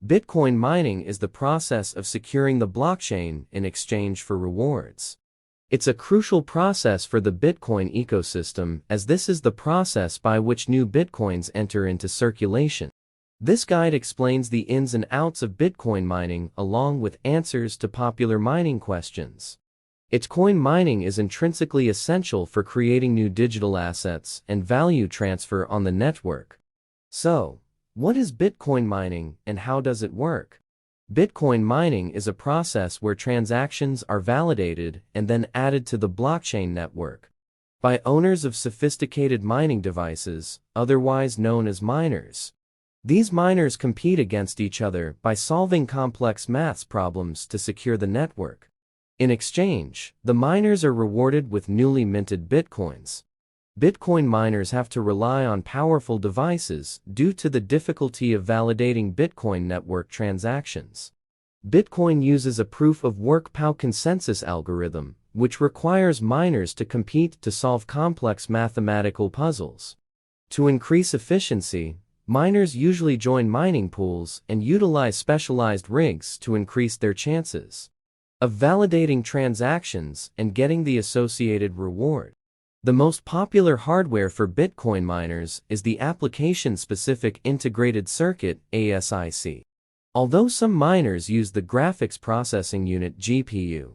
Bitcoin mining is the process of securing the blockchain in exchange for rewards. It's a crucial process for the Bitcoin ecosystem, as this is the process by which new Bitcoins enter into circulation. This guide explains the ins and outs of Bitcoin mining along with answers to popular mining questions. Bitcoin mining is intrinsically essential for creating new digital assets and value transfer on the network. So, what is Bitcoin mining and how does it work? Bitcoin mining is a process where transactions are validated and then added to the blockchain network by owners of sophisticated mining devices, otherwise known as miners. These miners compete against each other by solving complex maths problems to secure the network. In exchange, the miners are rewarded with newly minted Bitcoins. Bitcoin miners have to rely on powerful devices due to the difficulty of validating Bitcoin network transactions. Bitcoin uses a proof-of-work Pau consensus algorithm, which requires miners to compete to solve complex mathematical puzzles. To increase efficiency, miners usually join mining pools and utilize specialized rigs to increase their chances of validating transactions and getting the associated reward. The most popular hardware for Bitcoin miners is the Application-Specific Integrated Circuit (ASIC). Although some miners use the Graphics Processing Unit (GPU),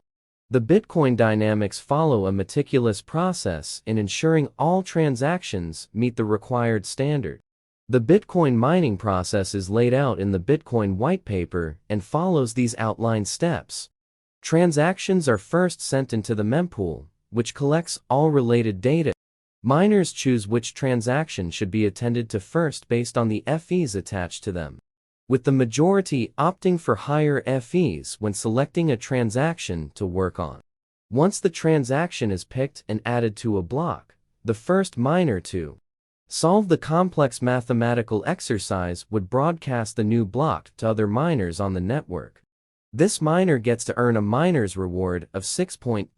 the Bitcoin dynamics follow a meticulous process in ensuring all transactions meet the required standard. The Bitcoin mining process is laid out in the Bitcoin white paper and follows these outlined steps. Transactions are first sent into the mempool, which collects all related data. Miners choose which transaction should be attended to first based on the fees attached to them, with the majority opting for higher fees when selecting a transaction to work on. Once the transaction is picked and added to a block, the first miner to solve the complex mathematical exercise would broadcast the new block to other miners on the network. This miner gets to earn a miner's reward of 6.25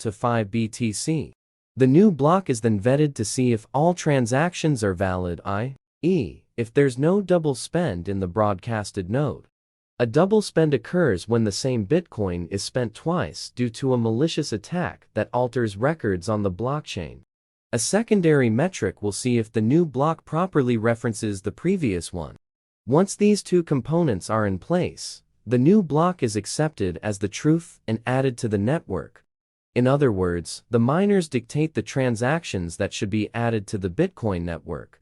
BTC. The new block is then vetted to see if all transactions are valid, i.e., if there's no double spend in the broadcasted node. A double spend occurs when the same Bitcoin is spent twice due to a malicious attack that alters records on the blockchain. A secondary metric will see if the new block properly references the previous one. Once these two components are in place, the new block is accepted as the truth and added to the network. In other words, the miners dictate the transactions that should be added to the Bitcoin network,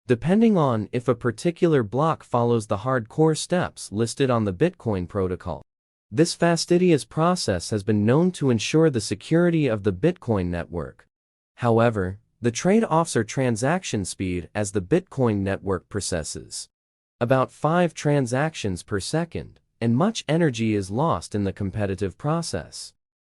depending on if a particular block follows the hardcore steps listed on the Bitcoin protocol. This fastidious process has been known to ensure the security of the Bitcoin network. However, the trade-offs are transaction speed as the Bitcoin network processes about 5 transactions per second, and much energy is lost in the competitive process.